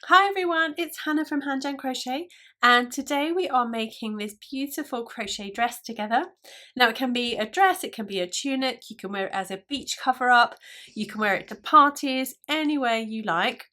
Hi everyone, it's Hannah from Hand Jam Crochet, and today we are making this beautiful crochet dress together. Now it can be a dress, it can be a tunic, you can wear it as a beach cover up, you can wear it to parties, anywhere you like.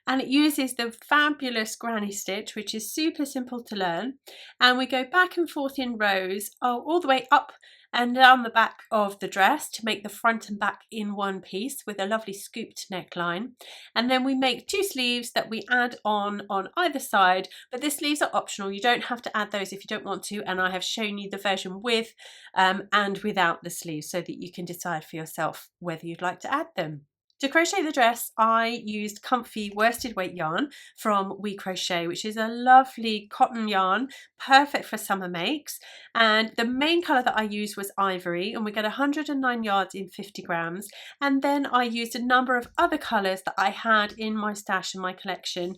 And it uses the fabulous granny stitch, which is super simple to learn. And we go back and forth in rows, all the way up and down the back of the dress to make the front and back in one piece with a lovely scooped neckline. And then we make two sleeves that we add on either side, but the sleeves are optional. You don't have to add those if you don't want to, and I have shown you the version with and without the sleeves so that you can decide for yourself whether you'd like to add them. To crochet the dress, I used comfy worsted weight yarn from We Crochet, which is a lovely cotton yarn, perfect for summer makes. And the main colour that I used was ivory, and we get 109 yards in 50 grams. And then I used a number of other colours that I had in my stash in my collection,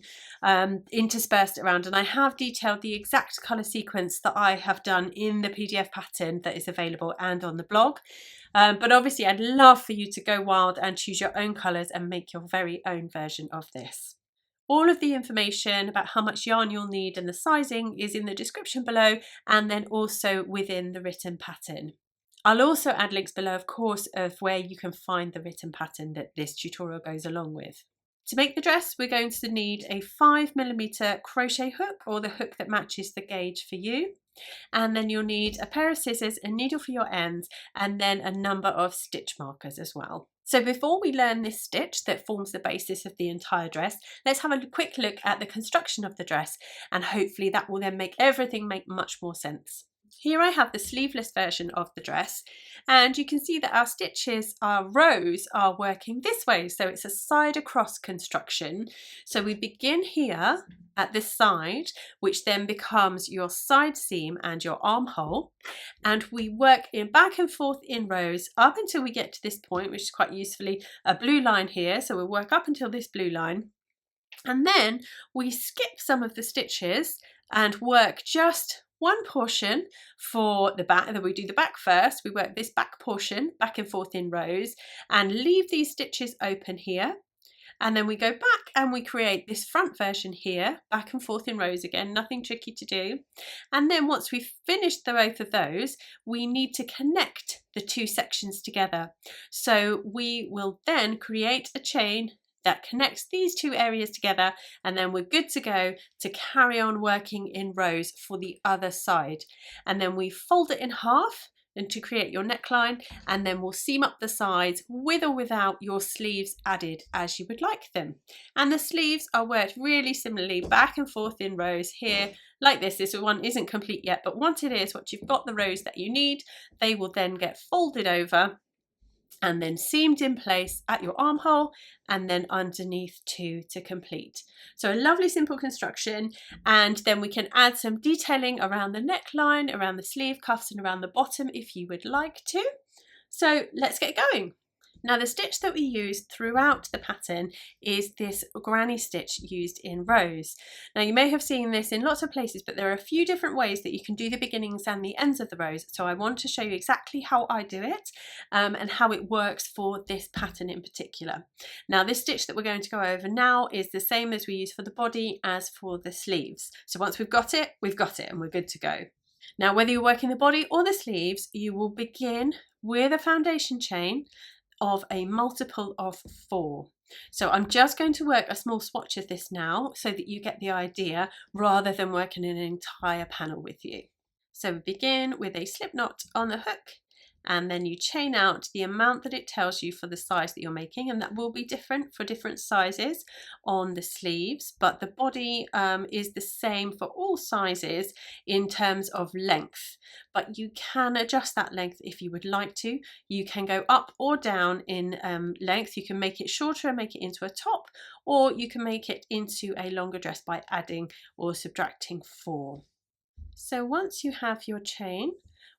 interspersed around. And I have detailed the exact colour sequence that I have done in the PDF pattern that is available and on the blog. But obviously I'd love for you to go wild and choose your own colours and make your very own version of this. All of the information about how much yarn you'll need and the sizing is in the description below, and then also within the written pattern. I'll also add links below, of course, of where you can find the written pattern that this tutorial goes along with. To make the dress, we're going to need a 5mm crochet hook, or the hook that matches the gauge for you. And then you'll need a pair of scissors, a needle for your ends, and then a number of stitch markers as well. So before we learn this stitch that forms the basis of the entire dress, let's have a quick look at the construction of the dress, and hopefully that will then make everything make much more sense. Here I have the sleeveless version of the dress, and you can see that our stitches, our rows, are working this way. So it's a side across construction. So we begin here at this side, which then becomes your side seam and your armhole, and we work in back and forth in rows up until we get to this point, which is quite usefully a blue line here. So we'll work up until this blue line, and then we skip some of the stitches and work just one portion for the back. Then we do the back first. We work this back portion back and forth in rows and leave these stitches open here. And then we go back and we create this front version here, back and forth in rows again, nothing tricky to do. And then once we've finished both of those, we need to connect the two sections together. So we will then create a chain that connects these two areas together, and then we're good to go to carry on working in rows for the other side. And then we fold it in half and to create your neckline, and then we'll seam up the sides with or without your sleeves added as you would like them. And the sleeves are worked really similarly back and forth in rows here like this. This one isn't complete yet, but once it is, once you've got the rows that you need, they will then get folded over and then seamed in place at your armhole, and then underneath too to complete. So a lovely simple construction, and then we can add some detailing around the neckline, around the sleeve cuffs, and around the bottom if you would like to. So let's get going. Now the stitch that we use throughout the pattern is this granny stitch used in rows. Now you may have seen this in lots of places, but there are a few different ways that you can do the beginnings and the ends of the rows. So I want to show you exactly how I do it and how it works for this pattern in particular. Now this stitch that we're going to go over now is the same as we use for the body as for the sleeves. So once we've got it and we're good to go. Now whether you're working the body or the sleeves, you will begin with a foundation chain of a multiple of 4. So I'm just going to work a small swatch of this now so that you get the idea rather than working an entire panel with you. So we begin with a slip knot on the hook, and then you chain out the amount that it tells you for the size that you're making, and that will be different for different sizes on the sleeves, but the body is the same for all sizes in terms of length, but you can adjust that length if you would like to. You can go up or down in length. You can make it shorter and make it into a top, or you can make it into a longer dress by adding or subtracting 4. So once you have your chain,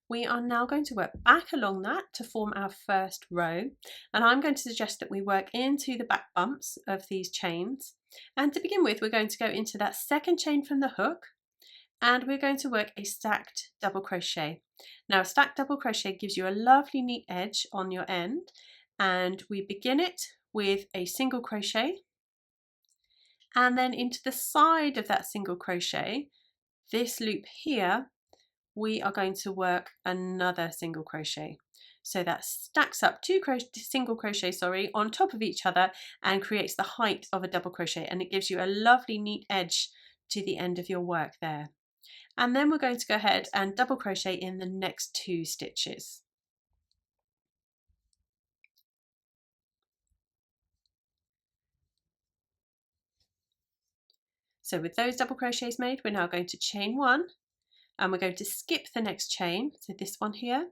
we are now going to work back along that to form our first row, and I'm going to suggest that we work into the back bumps of these chains. And to begin with, we're going to go into that second chain from the hook, and we're going to work a stacked double crochet. Now a stacked double crochet gives you a lovely neat edge on your end, and we begin it with a single crochet, and then into the side of that single crochet, this loop here, we are going to work another single crochet. So that stacks up two single crochet on top of each other and creates the height of a double crochet, and it gives you a lovely neat edge to the end of your work there. And then we're going to go ahead and double crochet in the next 2 stitches. So with those double crochets made, we're now going to chain 1, and we're going to skip the next chain, so this one here,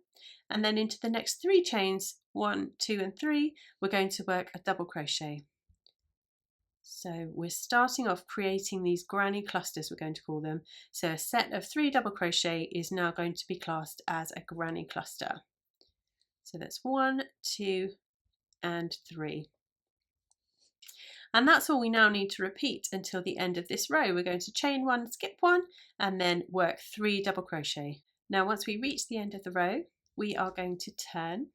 and then into the next 3 chains, 1, 2 and 3, we're going to work a double crochet. So we're starting off creating these granny clusters, we're going to call them. So a set of 3 double crochet is now going to be classed as a granny cluster. So that's 1, 2 and 3. And that's all we now need to repeat until the end of this row. We're going to chain 1, skip 1, and then work 3 double crochet. Now once we reach the end of the row, we are going to turn,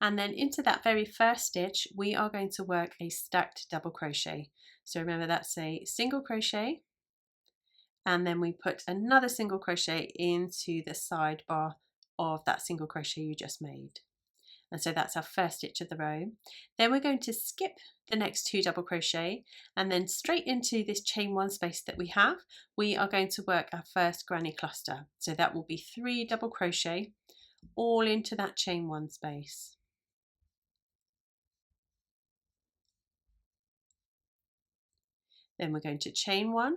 and then into that very first stitch we are going to work a stacked double crochet. So remember, that's a single crochet, and then we put another single crochet into the sidebar of that single crochet you just made. And so that's our first stitch of the row. Then we're going to skip the next 2 double crochet, and then straight into this chain 1 space that we have, we are going to work our first granny cluster. So that will be 3 double crochet all into that chain 1 space. Then we're going to chain 1,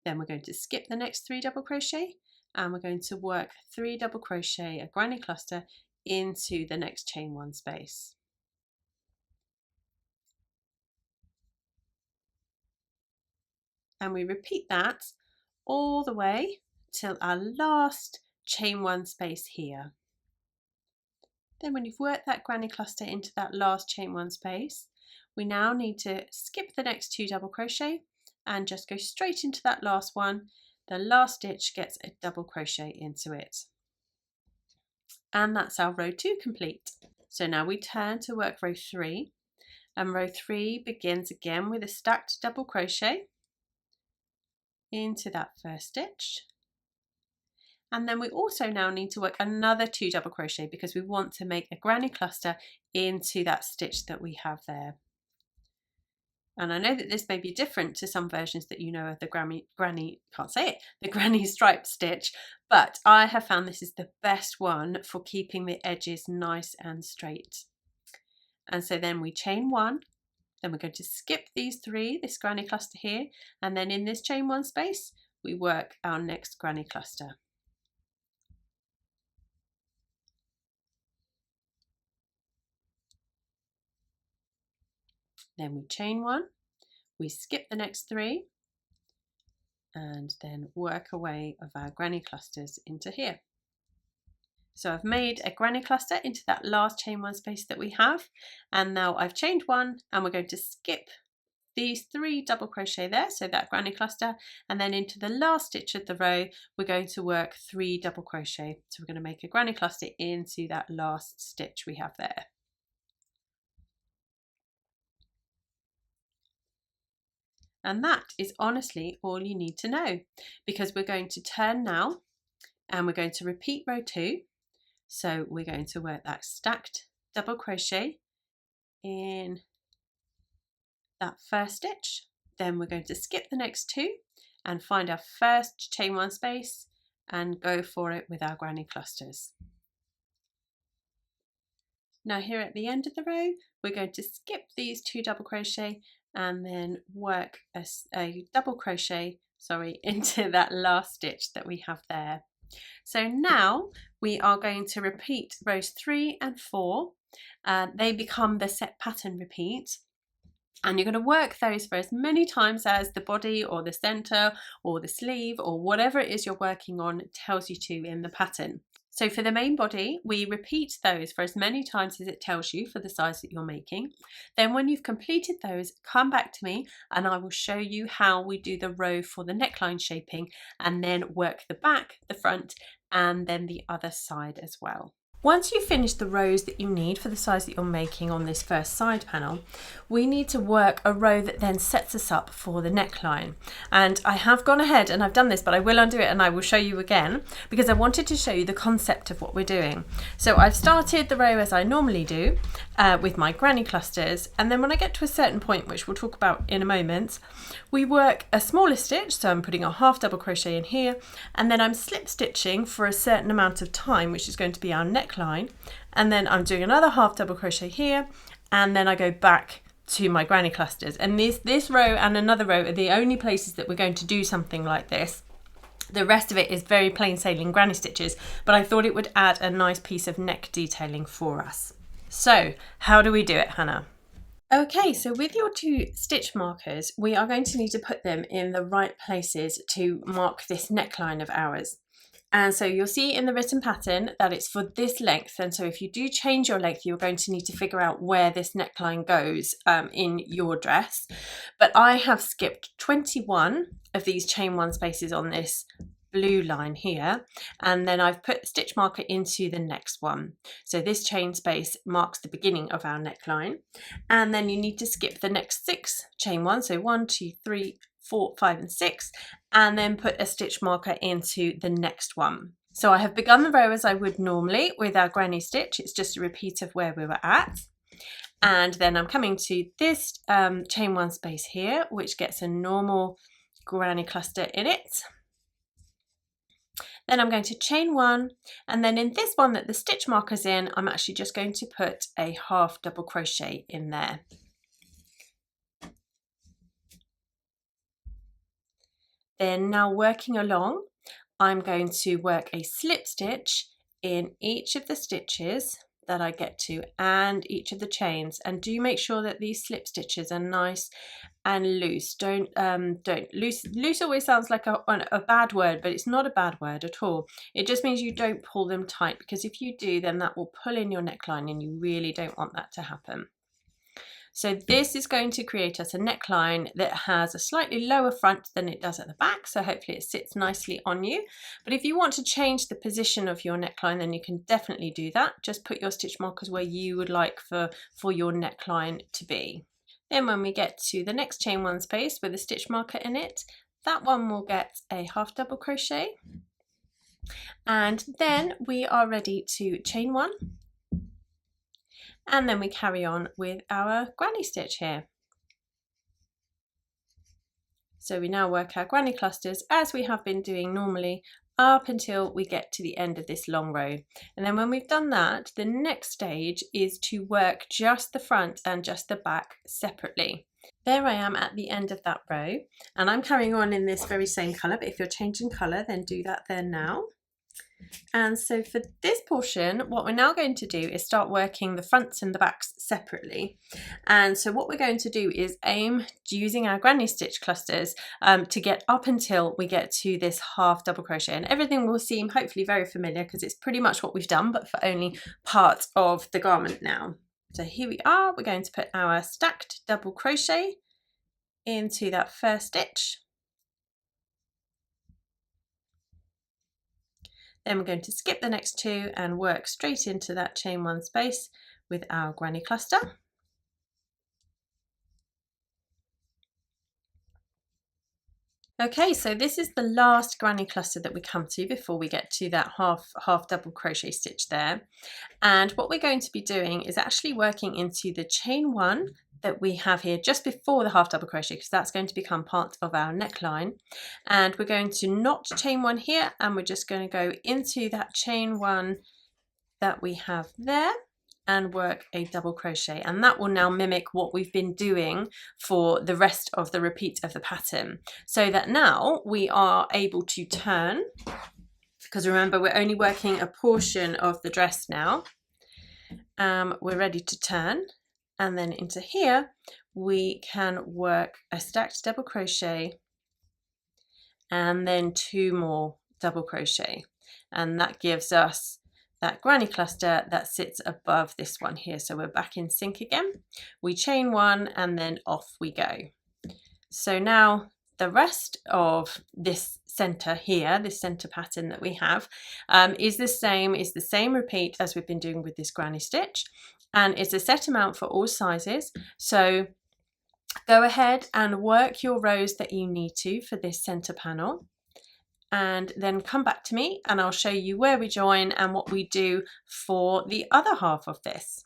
then we're going to skip the next 3 double crochet, and we're going to work 3 double crochet, a granny cluster, into the next chain 1 space. And we repeat that all the way till our last chain 1 space here. Then when you've worked that granny cluster into that last chain 1 space, we now need to skip the next 2 double crochet and just go straight into that last one. The last stitch gets a double crochet into it. And that's our row 2 complete. So now we turn to work row 3, and row 3 begins again with a stacked double crochet into that first stitch, and then we also now need to work another 2 double crochet because we want to make a granny cluster into that stitch that we have there. And I know that this may be different to some versions that you know of the the granny stripe stitch, but I have found this is the best one for keeping the edges nice and straight. And so then we chain 1, then we're going to skip these 3, this granny cluster here, and then in this chain 1 space we work our next granny cluster. Then we chain 1, we skip the next 3, and then work away of our granny clusters into here. So I've made a granny cluster into that last chain 1 space that we have, and now I've chained 1, and we're going to skip these 3 double crochet there, so that granny cluster, and then into the last stitch of the row we're going to work 3 double crochet. So we're going to make a granny cluster into that last stitch we have there. And that is honestly all you need to know, because we're going to turn now and we're going to repeat row 2. So we're going to work that stacked double crochet in that first stitch, then we're going to skip the next 2 and find our first chain 1 space and go for it with our granny clusters. Now here at the end of the row we're going to skip these 2 double crochet and then work a double crochet into that last stitch that we have there. So now we are going to repeat rows 3 and 4. They become the set pattern repeat, and you're going to work those for as many times as the body or the center or the sleeve or whatever it is you're working on tells you to in the pattern. So for the main body, we repeat those for as many times as it tells you for the size that you're making. Then when you've completed those, come back to me and I will show you how we do the row for the neckline shaping, and then work the back, the front, and then the other side as well. Once you've finished the rows that you need for the size that you're making on this first side panel, we need to work a row that then sets us up for the neckline. And I have gone ahead and I've done this, but I will undo it and I will show you again because I wanted to show you the concept of what we're doing. So I've started the row as I normally do with my granny clusters, and then when I get to a certain point, which we'll talk about in a moment, we work a smaller stitch. So I'm putting a half double crochet in here, and then I'm slip stitching for a certain amount of time, which is going to be our neckline, and then I'm doing another half double crochet here, and then I go back to my granny clusters. And this row and another row are the only places that we're going to do something like this. The rest of it is very plain sailing granny stitches, but I thought it would add a nice piece of neck detailing for us. So how do we do it, Hannah? Okay, so with your 2 stitch markers, we are going to need to put them in the right places to mark this neckline of ours. And so you'll see in the written pattern that it's for this length. And so if you do change your length, you're going to need to figure out where this neckline goes in your dress. But I have skipped 21 of these chain 1 spaces on this blue line here, and then I've put a stitch marker into the next one. So this chain space marks the beginning of our neckline, and then you need to skip the next 6 chain 1, so 1, 2, 3, 4, 5 and 6, and then put a stitch marker into the next one. So I have begun the row as I would normally with our granny stitch. It's just a repeat of where we were at. And then I'm coming to this chain 1 space here, which gets a normal granny cluster in it. Then I'm going to chain 1, and then in this one that the stitch marker's in, I'm actually just going to put a half double crochet in there. Then now working along, I'm going to work a slip stitch in each of the stitches that I get to and each of the chains, and do make sure that these slip stitches are nice and loose. Don't loose always sounds like a bad word, but it's not a bad word at all. It just means you don't pull them tight, because if you do, then that will pull in your neckline and you really don't want that to happen. So this is going to create us a neckline that has a slightly lower front than it does at the back, so hopefully it sits nicely on you. But if you want to change the position of your neckline, then you can definitely do that. Just put your stitch markers where you would like for your neckline to be. Then when we get to the next chain 1 space with a stitch marker in it, that one will get a half double crochet, and then we are ready to chain 1. And then we carry on with our granny stitch here. So we now work our granny clusters as we have been doing normally up until we get to the end of this long row. And then when we've done that, the next stage is to work just the front and just the back separately. There I am at the end of that row, and I'm carrying on in this very same colour, but if you're changing colour, then do that there now. And so for this portion, what we're now going to do is start working the fronts and the backs separately. And so what we're going to do is aim using our granny stitch clusters to get up until we get to this half double crochet, and everything will seem hopefully very familiar because it's pretty much what we've done, but for only part of the garment now. So here we are, we're going to put our stacked double crochet into that first stitch. Then we're going to skip the next 2 and work straight into that chain 1 space with our granny cluster. Okay, so this is the last granny cluster that we come to before we get to that half double crochet stitch there. And what we're going to be doing is actually working into the chain 1 that we have here just before the half double crochet, because that's going to become part of our neckline. And we're going to not chain 1 here, and we're just going to go into that chain 1 that we have there and work a double crochet, and that will now mimic what we've been doing for the rest of the repeat of the pattern, so that now we are able to turn, because remember we're only working a portion of the dress now. We're ready to turn, and then into here we can work a stacked double crochet and then 2 more double crochet, and that gives us that granny cluster that sits above this one here. So we're back in sync again. We chain 1 and then off we go. So now the rest of this center here, this center pattern that we have, is the same repeat as we've been doing with this granny stitch, and it's a set amount for all sizes. So go ahead and work your rows that you need to for this center panel, and then come back to me and I'll show you where we join and what we do for the other half of this.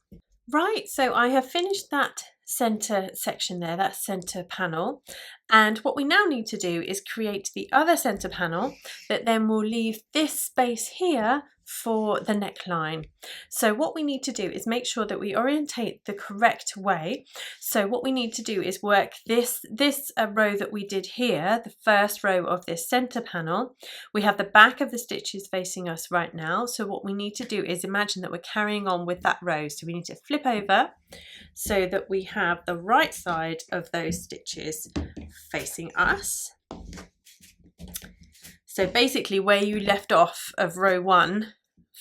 Right, so I have finished that center section there, that center panel, and what we now need to do is create the other center panel that then will leave this space here for the neckline. So what we need to do is make sure that we orientate the correct way. So what we need to do is work this row that we did here, the first row of this center panel. We have the back of the stitches facing us right now, so what we need to do is imagine that we're carrying on with that row. So we need to flip over so that we have the right side of those stitches facing us. So basically where you left off of row 1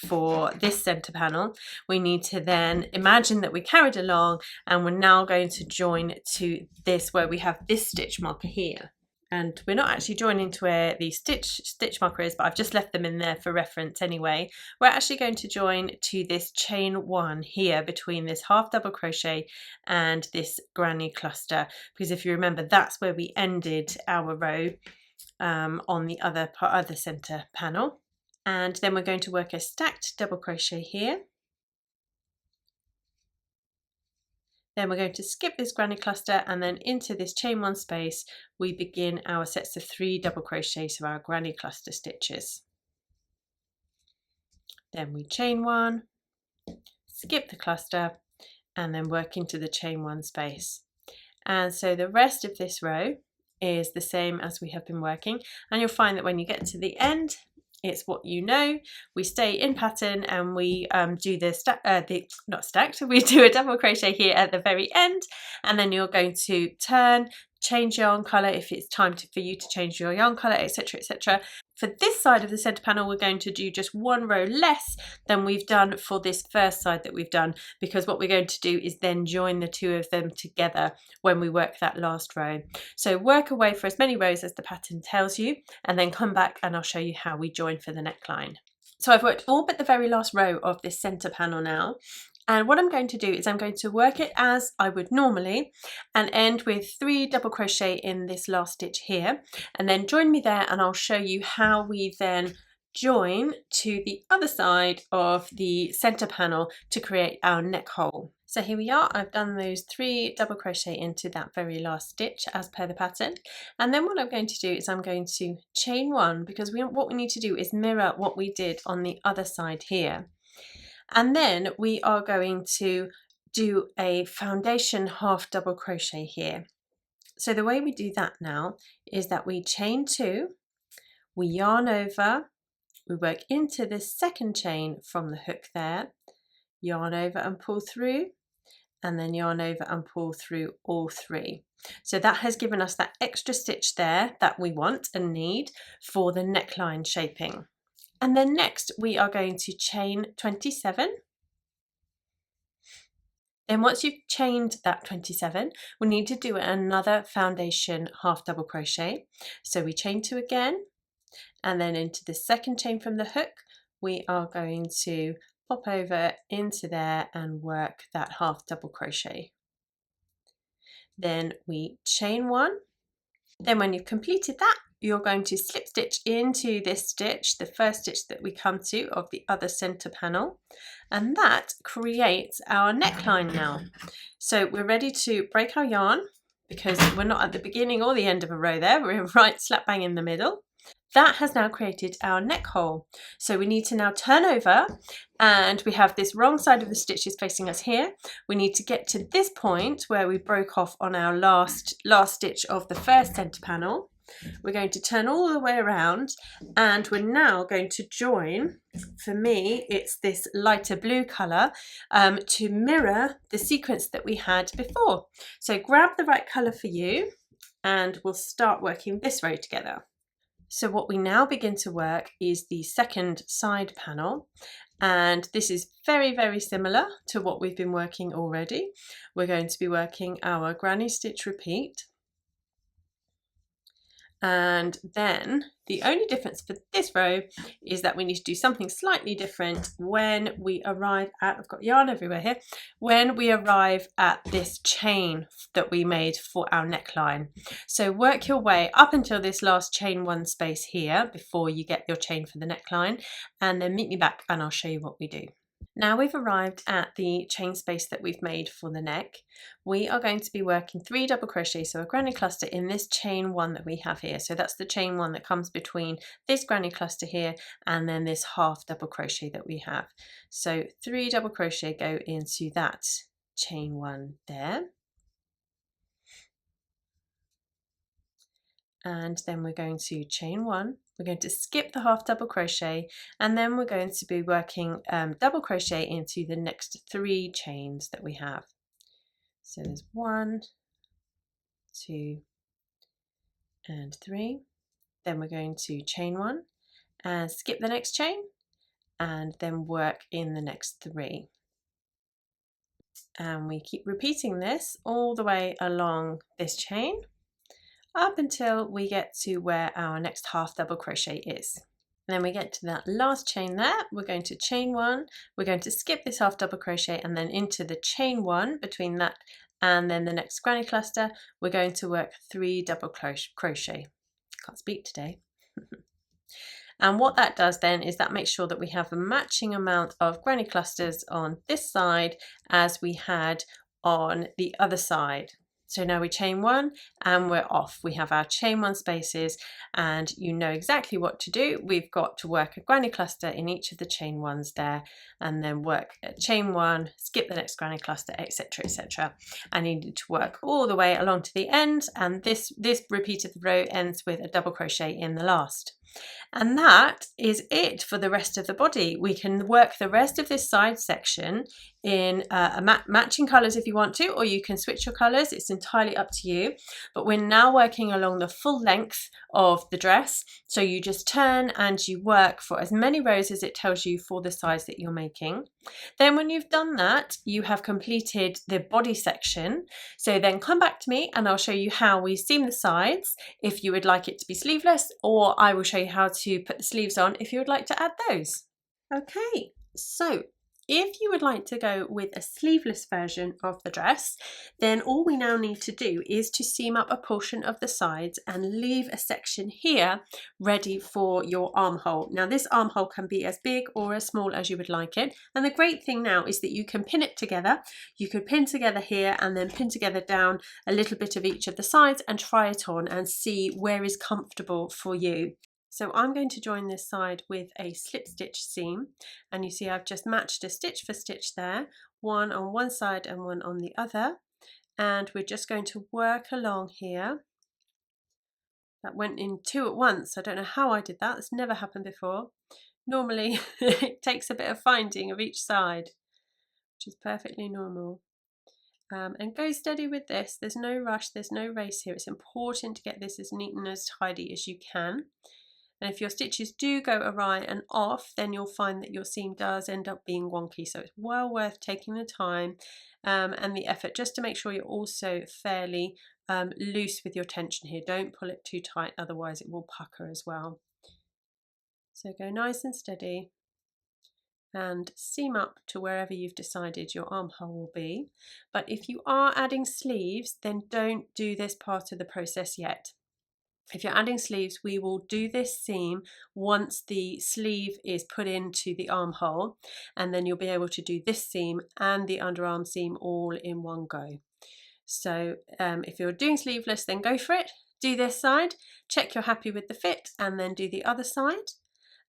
for this center panel, we need to then imagine that we carried along, and we're now going to join to this where we have this stitch marker here. And we're not actually joining to where the stitch marker is, but I've just left them in there for reference anyway. We're actually going to join to this chain 1 here between this half double crochet and this granny cluster, because if you remember, that's where we ended our row on the other center panel. And then we're going to work a stacked double crochet here. Then we're going to skip this granny cluster, and then into this chain 1 space we begin our sets of 3 double crochets of our granny cluster stitches. Then we chain 1, skip the cluster, and then work into the chain 1 space. And so the rest of this row is the same as we have been working, and you'll find that when you get to the end, it's what you know. We stay in pattern and we do we do a double crochet here at the very end, and then you're going to turn, change yarn color if it's time for you to change your yarn color, etc, etc. For this side of the center panel, we're going to do just 1 row less than we've done for this first side that we've done, because what we're going to do is then join the 2 of them together when we work that last row. So work away for as many rows as the pattern tells you, and then come back and I'll show you how we join for the neckline. So I've worked all but the very last row of this center panel now. And what I'm going to do is I'm going to work it as I would normally and end with 3 double crochet in this last stitch here, and then join me there and I'll show you how we then join to the other side of the center panel to create our neck hole. So here we are, I've done those 3 double crochet into that very last stitch as per the pattern, and then what I'm going to do is I'm going to chain 1, because what we need to do is mirror what we did on the other side here. And then we are going to do a foundation half double crochet here. So the way we do that now is that we chain 2, we yarn over, we work into this second chain from the hook there, yarn over and pull through, and then yarn over and pull through all 3. So that has given us that extra stitch there that we want and need for the neckline shaping. And then next we are going to chain 27. Then once you've chained that 27, we need to do another foundation half double crochet. So we chain 2 again, and then into the second chain from the hook, we are going to pop over into there and work that half double crochet. Then we chain 1. Then when you've completed that, you're going to slip stitch into this stitch, the first stitch that we come to of the other center panel, and that creates our neckline now. So we're ready to break our yarn, because we're not at the beginning or the end of a row there, we're right slap bang in the middle. That has now created our neck hole. So we need to now turn over, and we have this wrong side of the stitches facing us here. We need to get to this point where we broke off on our last stitch of the first center panel. We're going to turn all the way around, and we're now going to join, for me it's this lighter blue colour, to mirror the sequence that we had before. So grab the right colour for you and we'll start working this row together. So what we now begin to work is the second side panel, and this is very, very similar to what we've been working already. We're going to be working our granny stitch repeat, And then the only difference for this row is that we need to do something slightly different when we arrive at, I've got yarn everywhere here, when we arrive at this chain that we made for our neckline. So work your way up until this last chain one space here before you get your chain for the neckline, and then meet me back and I'll show you what we do. Now we've arrived at the chain space that we've made for the neck. We are going to be working 3 double crochets, so a granny cluster in this chain one that we have here. So that's the chain one that comes between this granny cluster here and then this half double crochet that we have. So 3 double crochet go into that chain one there. And then we're going to chain one, we're going to skip the half double crochet, and then we're going to be working double crochet into the next 3 chains that we have. So there's 1, 2 and 3. Then we're going to chain one and skip the next chain and then work in the next 3. And we keep repeating this all the way along this chain up until we get to where our next half double crochet is. And then we get to that last chain there, we're going to chain one, we're going to skip this half double crochet and then into the chain one between that and then the next granny cluster, we're going to work 3 double crochet. Can't speak today. And what that does then is that makes sure that we have a matching amount of granny clusters on this side as we had on the other side. So now we chain one and we're off. We have our chain one spaces and you know exactly what to do. We've got to work a granny cluster in each of the chain ones there and then work a chain one, skip the next granny cluster, etc, etc. And you need to work all the way along to the end, and this repeated row ends with a double crochet in the last. And that is it for the rest of the body. We can work the rest of this side section in matching colours if you want to, or you can switch your colours. It's entirely up to you. But we're now working along the full length of the dress. So you just turn and you work for as many rows as it tells you for the size that you're making. Then when you've done that, you have completed the body section. So then come back to me and I'll show you how we seam the sides if you would like it to be sleeveless, or I will show you how to put the sleeves on if you would like to add those. Okay, so if you would like to go with a sleeveless version of the dress, then all we now need to do is to seam up a portion of the sides and leave a section here ready for your armhole. Now this armhole can be as big or as small as you would like it, and the great thing now is that you can pin it together. You could pin together here and then pin together down a little bit of each of the sides and try it on and see where is comfortable for you. So I'm going to join this side with a slip stitch seam, and you see I've just matched a stitch for stitch there, one on one side and one on the other, and we're just going to work along here. That went in 2 at once. I don't know how I did that. It's never happened before. Normally it takes a bit of finding of each side, which is perfectly normal. And go steady with this. There's no rush, there's no race here. It's important to get this as neat and as tidy as you can. And if your stitches do go awry and off, then you'll find that your seam does end up being wonky. So it's well worth taking the time and the effort just to make sure you're also fairly loose with your tension here. Don't pull it too tight, otherwise it will pucker as well. So go nice and steady and seam up to wherever you've decided your armhole will be. But if you are adding sleeves, then don't do this part of the process yet. If you're adding sleeves, we will do this seam once the sleeve is put into the armhole, and then you'll be able to do this seam and the underarm seam all in one go. So if you're doing sleeveless, then go for it. Do this side, check you're happy with the fit, and then do the other side.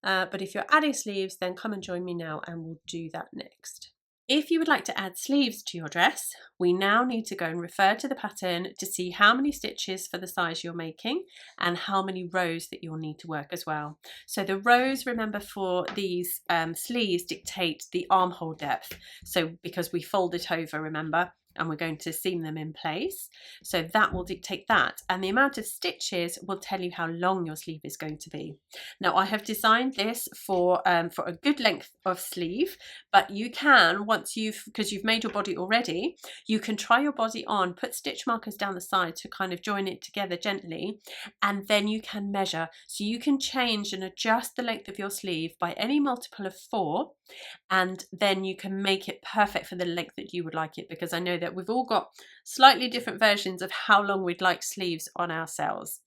But if you're adding sleeves, then come and join me now and we'll do that next. If you would like to add sleeves to your dress, we now need to go and refer to the pattern to see how many stitches for the size you're making and how many rows that you'll need to work as well. So the rows, remember, for these sleeves dictate the armhole depth. So because we fold it over, remember, and we're going to seam them in place. So that will dictate that, and the amount of stitches will tell you how long your sleeve is going to be. Now I have designed this for a good length of sleeve, but you can, because you've made your body already, you can try your body on, put stitch markers down the side to kind of join it together gently, and then you can measure. So you can change and adjust the length of your sleeve by any multiple of 4, and then you can make it perfect for the length that you would like it, because I know that we've all got slightly different versions of how long we'd like sleeves on ourselves.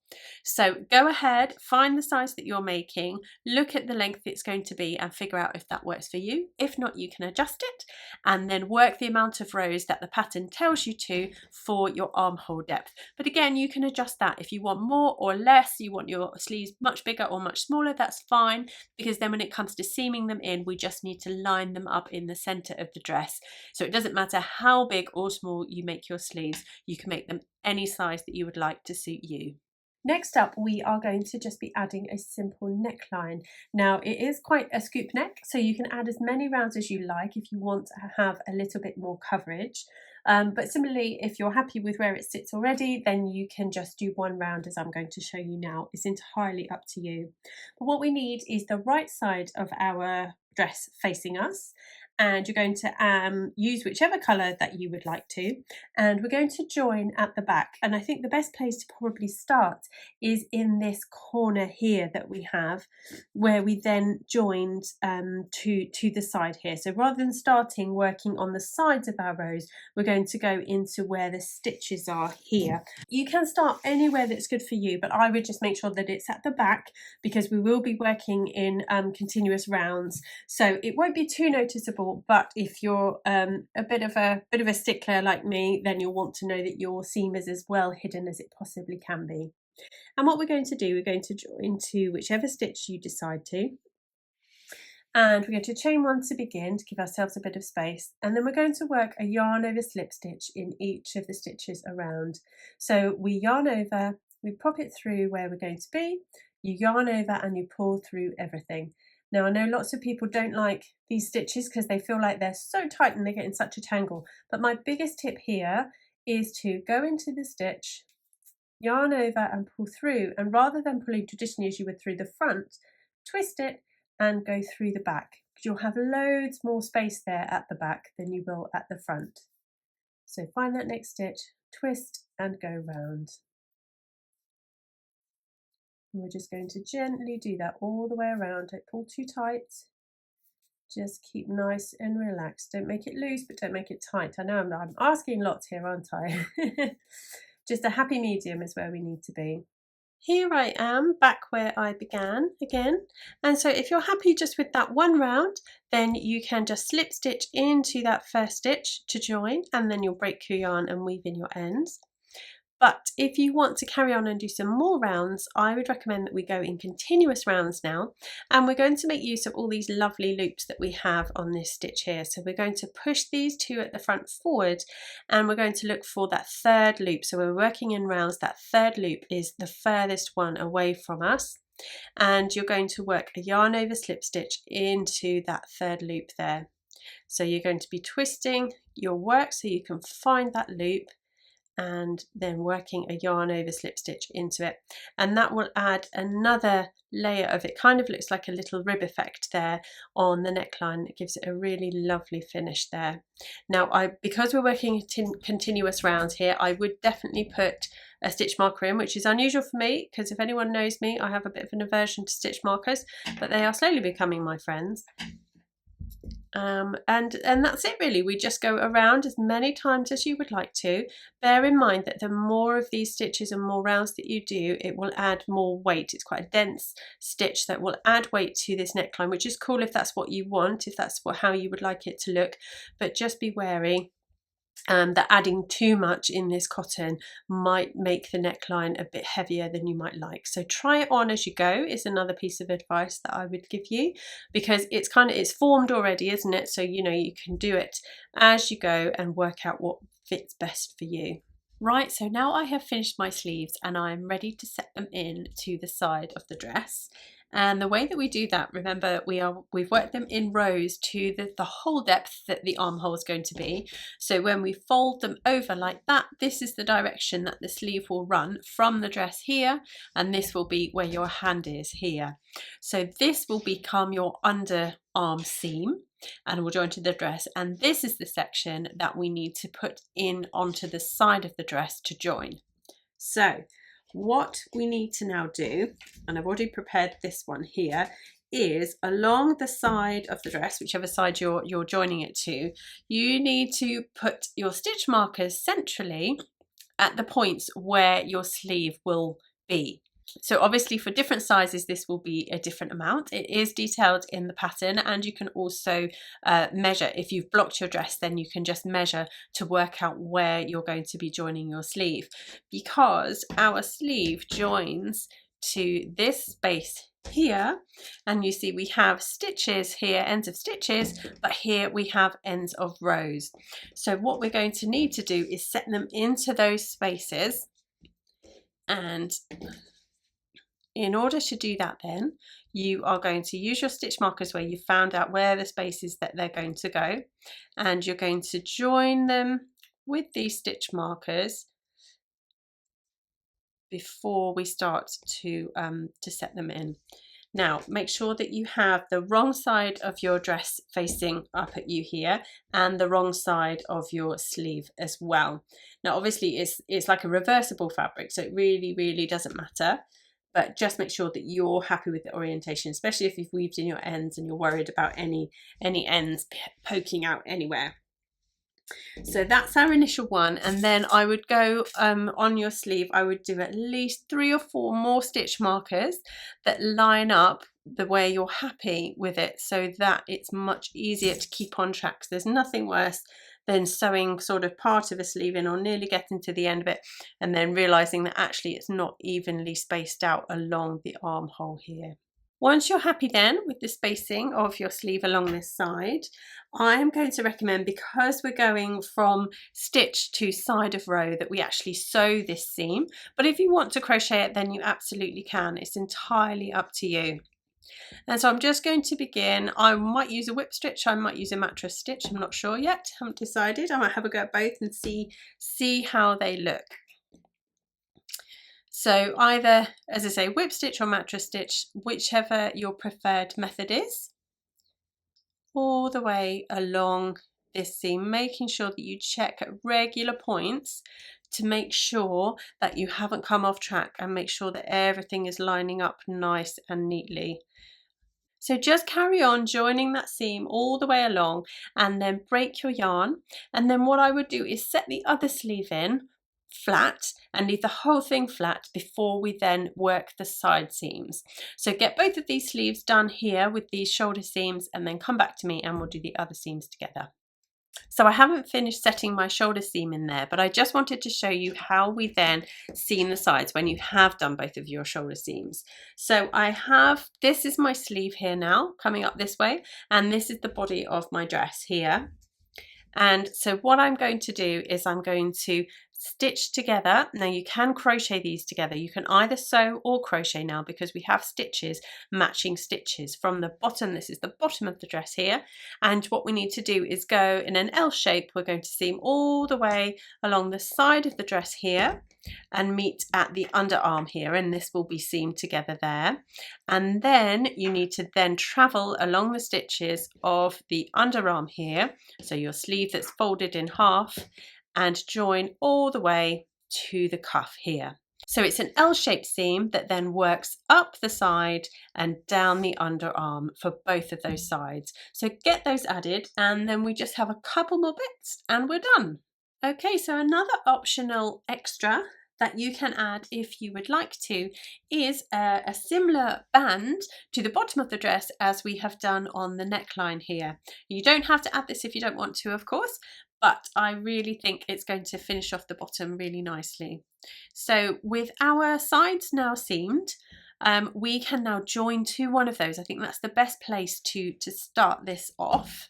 So go ahead, find the size that you're making, look at the length it's going to be and figure out if that works for you. If not, you can adjust it and then work the amount of rows that the pattern tells you to for your armhole depth. But again, you can adjust that if you want more or less, you want your sleeves much bigger or much smaller, that's fine, because then when it comes to seaming them in, we just need to line them up in the center of the dress. So it doesn't matter how big or small you make your sleeves, you can make them any size that you would like to suit you. Next up, we are going to just be adding a simple neckline. Now it is quite a scoop neck, so you can add as many rounds as you like if you want to have a little bit more coverage. But similarly, if you're happy with where it sits already, then you can just do 1 round as I'm going to show you now. It's entirely up to you. But what we need is the right side of our dress facing us, and you're going to use whichever colour that you would like to, and we're going to join at the back. And I think the best place to probably start is in this corner here that we have, where we then joined to the side here. So rather than starting working on the sides of our rows, we're going to go into where the stitches are here. You can start anywhere that's good for you, but I would just make sure that it's at the back, because we will be working in continuous rounds, so it won't be too noticeable. But if you're a bit of a stickler like me, then you'll want to know that your seam is as well hidden as it possibly can be. And what we're going to do, we're going to join to whichever stitch you decide to, and we're going to chain 1 to begin to give ourselves a bit of space, and then we're going to work a yarn over slip stitch in each of the stitches around. So we yarn over, we pop it through where we're going to be, you yarn over and you pull through everything. Now I know lots of people don't like these stitches because they feel like they're so tight and they get in such a tangle, but my biggest tip here is to go into the stitch, yarn over and pull through, and rather than pulling traditionally as you would through the front, twist it and go through the back, because you'll have loads more space there at the back than you will at the front. So find that next stitch, twist and go round. And we're just going to gently do that all the way around. Don't pull too tight. Just keep nice and relaxed. Don't make it loose, but don't make it tight. I know I'm asking lots here, aren't I? Just a happy medium is where we need to be. Here I am back where I began again. And so if you're happy just with that 1 round, then you can just slip stitch into that first stitch to join, and then you'll break your yarn and weave in your ends. But if you want to carry on and do some more rounds, I would recommend that we go in continuous rounds now, and we're going to make use of all these lovely loops that we have on this stitch here. So we're going to push these 2 at the front forward, and we're going to look for that 3rd loop. So we're working in rounds, that 3rd loop is the furthest one away from us, and you're going to work a yarn over slip stitch into that 3rd loop there. So you're going to be twisting your work so you can find that loop, and then working a yarn over slip stitch into it, and that will add another layer of it. Kind of looks like a little rib effect there on the neckline. It gives it a really lovely finish there. Now because we're working continuous rounds here, I would definitely put a stitch marker in, which is unusual for me, because if anyone knows me, I have a bit of an aversion to stitch markers, but they are slowly becoming my friends. And that's it really. We just go around as many times as you would like to. Bear in mind that the more of these stitches and more rounds that you do, it will add more weight. It's quite a dense stitch that will add weight to this neckline, which is cool if that's what you want, if that's how you would like it to look, but just be wary that adding too much in this cotton might make the neckline a bit heavier than you might like. So try it on as you go is another piece of advice that I would give you, because it's formed already, isn't it? So you know you can do it as you go and work out what fits best for you. Right, so now I have finished my sleeves and I'm ready to set them in to the side of the dress. And the way that we do that, remember, we've worked them in rows to the whole depth that the armhole is going to be. So when we fold them over like that, this is the direction that the sleeve will run from the dress here, and this will be where your hand is here. So this will become your underarm seam and will join to the dress, and this is the section that we need to put in onto the side of the dress to join. So what we need to now do, and I've already prepared this one here, is along the side of the dress, whichever side you're joining it to, you need to put your stitch markers centrally at the points where your sleeve will be. So obviously for different sizes this will be a different amount. It is detailed in the pattern, and you can also measure. If you've blocked your dress, then you can just measure to work out where you're going to be joining your sleeve, because our sleeve joins to this space here, and you see we have stitches here, ends of stitches, but here we have ends of rows. So what we're going to need to do is set them into those spaces, and in order to do that, then you are going to use your stitch markers where you found out where the spaces that they're going to go, and you're going to join them with these stitch markers before we start to set them in. Now make sure that you have the wrong side of your dress facing up at you here, and the wrong side of your sleeve as well. Now obviously it's like a reversible fabric, so it really doesn't matter, but just make sure that you're happy with the orientation, especially if you've weaved in your ends and you're worried about any ends poking out anywhere. So that's our initial one, and then I would go on your sleeve, I would do at least 3 or 4 more stitch markers that line up the way you're happy with it, so that it's much easier to keep on track. There's nothing worse than sewing sort of part of a sleeve in or nearly getting to the end of it and then realizing that actually it's not evenly spaced out along the armhole here. Once you're happy then with the spacing of your sleeve along this side, I'm going to recommend, because we're going from stitch to side of row, that we actually sew this seam. But if you want to crochet it, then you absolutely can. It's entirely up to you. And so I'm just going to begin. I might use a whip stitch, I might use a mattress stitch, I'm not sure yet, haven't decided. I might have a go at both and see how they look. So either, as I say, whip stitch or mattress stitch, whichever your preferred method is, all the way along this seam, making sure that you check at regular points to make sure that you haven't come off track, and make sure that everything is lining up nice and neatly. So just carry on joining that seam all the way along, and then break your yarn. And then what I would do is set the other sleeve in flat and leave the whole thing flat before we then work the side seams. So get both of these sleeves done here with these shoulder seams, and then come back to me and we'll do the other seams together. So I haven't finished setting my shoulder seam in there, but I just wanted to show you how we then seam the sides when you have done both of your shoulder seams. So this is my sleeve here now, coming up this way, and this is the body of my dress here. And so what I'm going to do is I'm going to stitch together. Now you can crochet these together. You can either sew or crochet now, because we have stitches, matching stitches from the bottom. This is the bottom of the dress here. And what we need to do is go in an L shape. We're going to seam all the way along the side of the dress here and meet at the underarm here, and this will be seamed together there. And then you need to then travel along the stitches of the underarm here, so your sleeve that's folded in half, and join all the way to the cuff here. So it's an L-shaped seam that then works up the side and down the underarm for both of those sides. So get those added, and then we just have a couple more bits and we're done. Okay, so another optional extra that you can add if you would like to is a similar band to the bottom of the dress as we have done on the neckline here. You don't have to add this if you don't want to, of course, but I really think it's going to finish off the bottom really nicely. So with our sides now seamed, we can now join to one of those. I think that's the best place to start this off.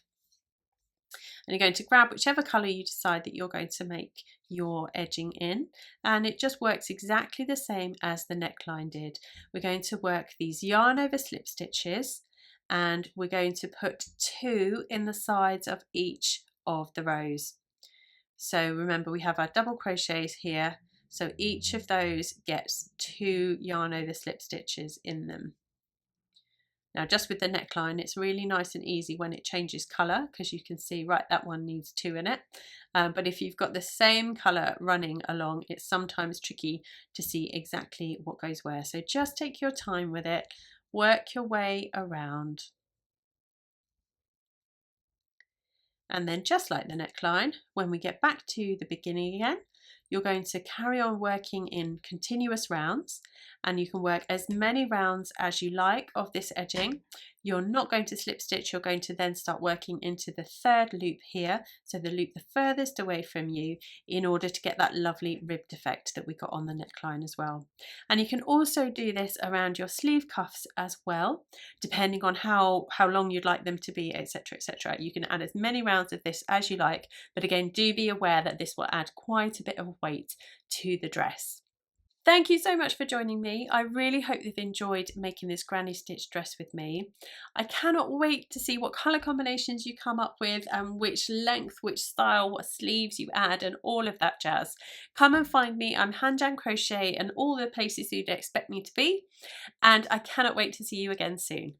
And you're going to grab whichever colour you decide that you're going to make your edging in, and it just works exactly the same as the neckline did. We're going to work these yarn over slip stitches, and we're going to put 2 in the sides of each of the rows. So remember, we have our double crochets here, so each of those gets 2 yarn over slip stitches in them. Now just with the neckline, it's really nice and easy when it changes colour, because you can see, right, that one needs 2 in it. But if you've got the same colour running along, it's sometimes tricky to see exactly what goes where. So just take your time with it, work your way around. And then just like the neckline, when we get back to the beginning again, you're going to carry on working in continuous rounds, and you can work as many rounds as you like of this edging. You're not going to slip stitch, you're going to then start working into the 3rd loop here, so the loop the furthest away from you, in order to get that lovely ribbed effect that we got on the neckline as well. And you can also do this around your sleeve cuffs as well, depending on how long you'd like them to be, etc, etc. You can add as many rounds of this as you like, but again, do be aware that this will add quite a bit of weight to the dress. Thank you so much for joining me. I really hope you've enjoyed making this granny stitch dress with me. I cannot wait to see what colour combinations you come up with, and which length, which style, what sleeves you add, and all of that jazz. Come and find me. I'm Hanjan Crochet and all the places you'd expect me to be, and I cannot wait to see you again soon.